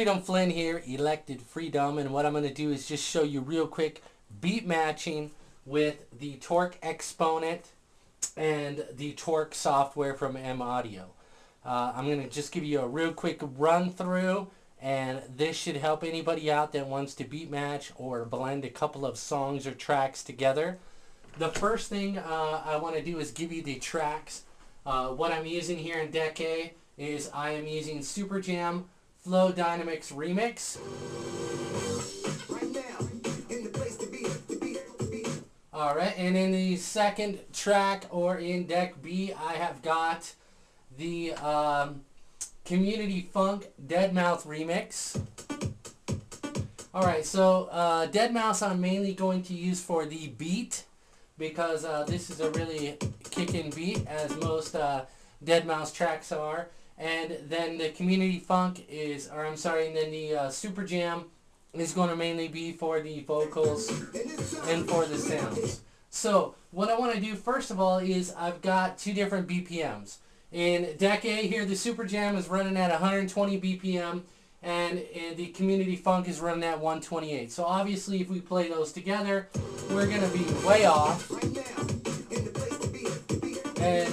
Freedom Flynn here, Elected Freedom, and what I'm going to do is just show you real quick beat matching with the Torq Xponent and the Torq software from M Audio. I'm going to just give you a real quick run through, and this should help anybody out that wants to beat match or blend a couple of songs or tracks together. The first thing I want to do is give you the tracks. What I'm using here in Deck A is I am using Super Jam Flow Dynamics Remix. Alright, and in the second track, or in Deck B, I have got the Community Funk Deadmau5 Remix. Alright, so Deadmau5 I'm mainly going to use for the beat, because this is a really kickin' beat, as most Deadmau5 tracks are. And then the Community Funk is, or I'm sorry, and then the Super Jam is going to mainly be for the vocals and for the sounds. So what I want to do first of all is I've got two different BPMs. In Deck A here, the Super Jam is running at 120 BPM, and the Community Funk is running at 128. So obviously if we play those together, we're going to be way off, and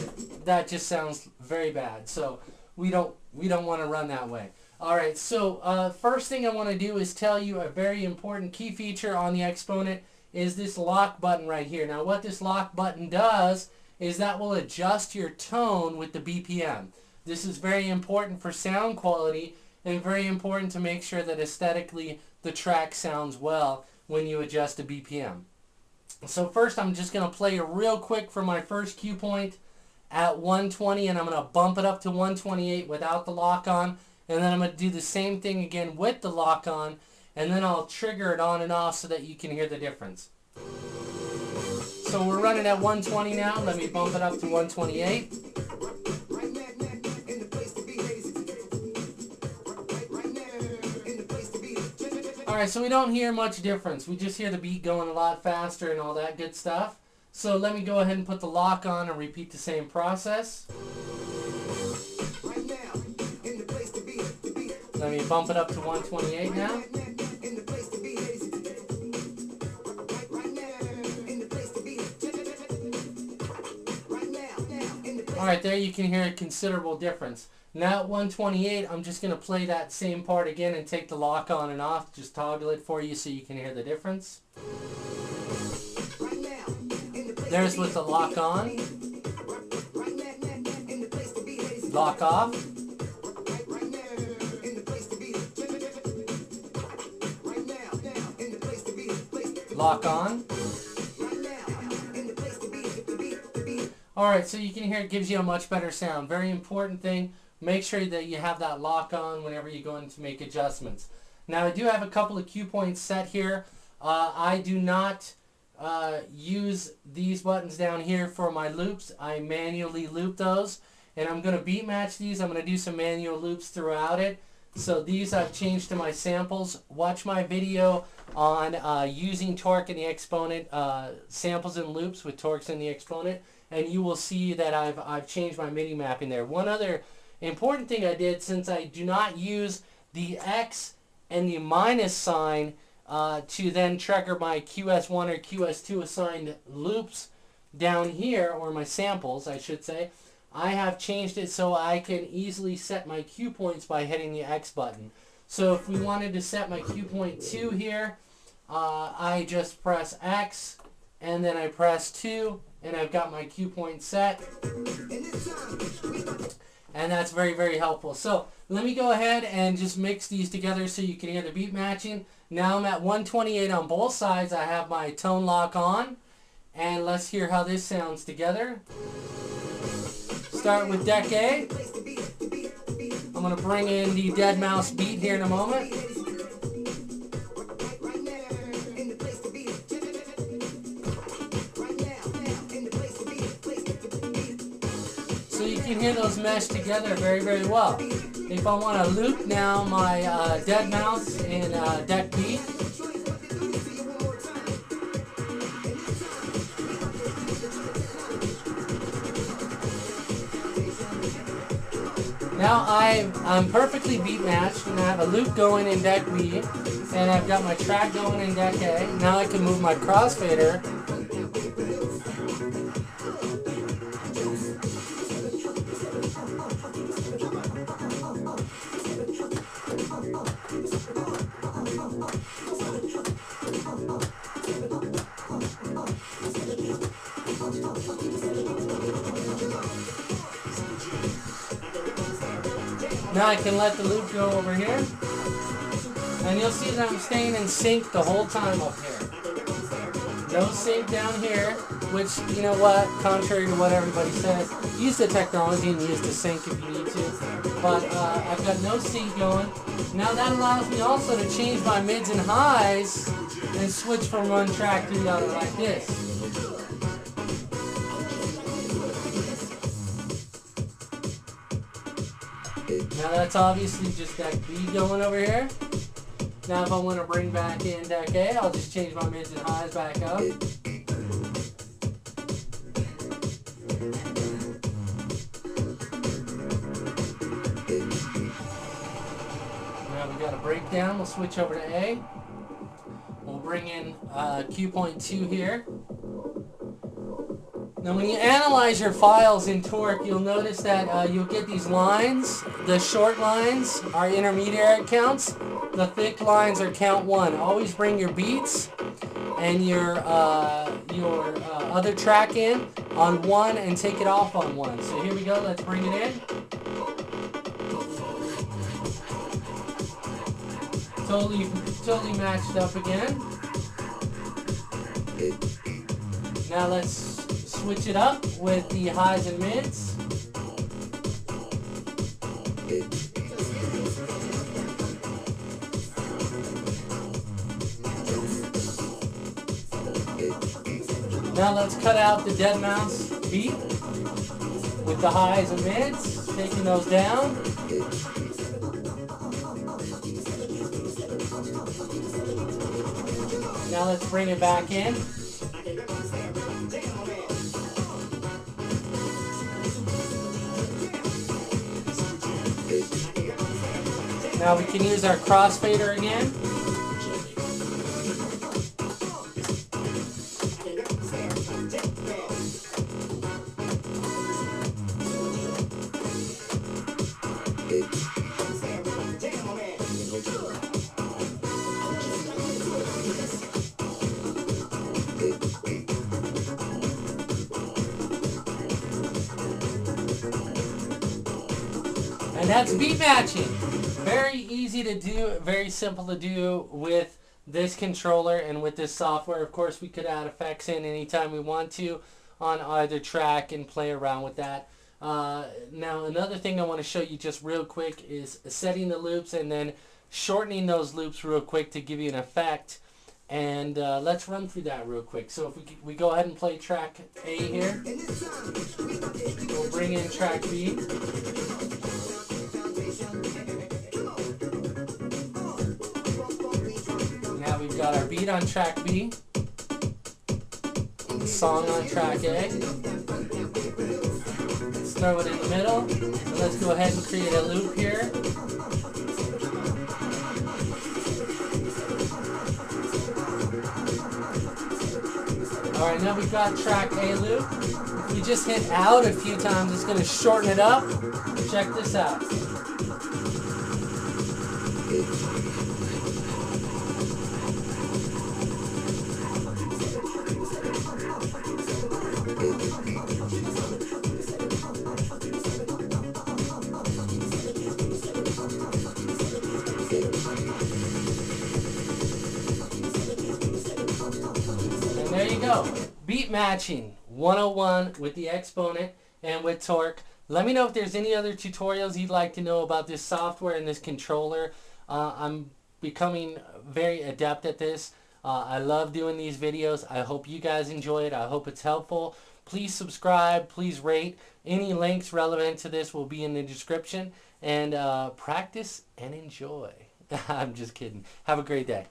that just sounds very bad. So we don't want to run that way. Alright, so first thing I want to do is tell you a very important key feature on the Xponent is this lock button right here. Now what this lock button does is that will adjust your tone with the BPM. This is very important for sound quality and very important to make sure that aesthetically the track sounds well when you adjust the BPM. So first I'm just going to play real quick for my first cue point at 120, and I'm going to bump it up to 128 without the lock on, and then I'm going to do the same thing again with the lock on, and then I'll trigger it on and off so that you can hear the difference. So we're running at 120 now. Let me bump it up to 128. Alright, so we don't hear much difference. We just hear the beat going a lot faster and all that good stuff. So let me go ahead and put the lock on and repeat the same process. Let me bump it up to 128 now. Alright, there you can hear a considerable difference. Now at 128, I'm just going to play that same part again and take the lock on and off. Just toggle it for you so you can hear the difference. There's with the lock on, lock off, lock on. Alright, so you can hear it gives you a much better sound. Very important thing, make sure that you have that lock on whenever you're going to make adjustments. Now I do have a couple of cue points set here. I do not use these buttons down here for my loops. I manually loop those, and I'm going to beat match these. I'm going to do some manual loops throughout it. So these I've changed to my samples. Watch my video on using Torq and the Xponent, samples and loops with Torqs and the Xponent, and you will see that I've changed my MIDI mapping there. One other important thing I did, since I do not use the X and the minus sign to then trigger my QS1 or QS2 assigned loops down here, or my samples I should say, I have changed it so I can easily set my cue points by hitting the X button. So if we wanted to set my cue point 2 here, I just press X and then I press 2 and I've got my cue point set. And that's very, very helpful. So let me go ahead and just mix these together so you can hear the beat matching. Now I'm at 128 on both sides. I have my tone lock on. And let's hear how this sounds together. Start with Deck A. I'm going to bring in the Deadmau5 beat here in a moment. So you can hear those mesh together very, very well. If I want to loop now my Deadmau5 in Deck B, Now I'm perfectly beat matched, and I have a loop going in deck B, and I've got my track going in deck A. Now I can move my crossfader. Now I can let the loop go over here, and you'll see that I'm staying in sync the whole time up here. No sync down here, which, you know what, contrary to what everybody says, use the technology and use the sync if you need to. But I've got no sync going. Now that allows me also to change my mids and highs and switch from one track to the other like this. Now that's obviously just deck B going over here. Now if I want to bring back in deck A, I'll just change my mids and highs back up. Now we got a breakdown, we'll switch over to A. We'll bring in Xponent 2 here. Now when you analyze your files in Torq, you'll notice that you'll get these lines. The short lines are intermediate counts. The thick lines are count 1. Always bring your beats and your other track in on 1 and take it off on 1. So here we go, let's bring it in. Totally matched up again. Now let's switch it up with the highs and mids. Now let's cut out the dead mouse beat with the highs and mids, taking those down. Now let's bring it back in. Now we can use our crossfader again. And that's beat matching. Very easy to do, very simple to do with this controller and with this software. Of course, we could add effects in anytime we want to on either track and play around with that. Now, another thing I want to show you just real quick is setting the loops and then shortening those loops real quick to give you an effect. And let's run through that real quick. So if we go ahead and play track A here, we'll bring in track B. Now we've got our beat on track B, song on track A. Let's throw it in the middle, and let's go ahead and create a loop here. Alright, now we've got track A loop. If we just hit out a few times, it's going to shorten it up. Check this out. And there you go. Beat matching 101 with the Xponent and with Torq. Let me know if there's any other tutorials you'd like to know about this software and this controller. I'm becoming very adept at this. I love doing these videos. I hope you guys enjoy it. I hope it's helpful. Please subscribe. Please rate. Any links relevant to this will be in the description. And practice and enjoy. I'm just kidding. Have a great day.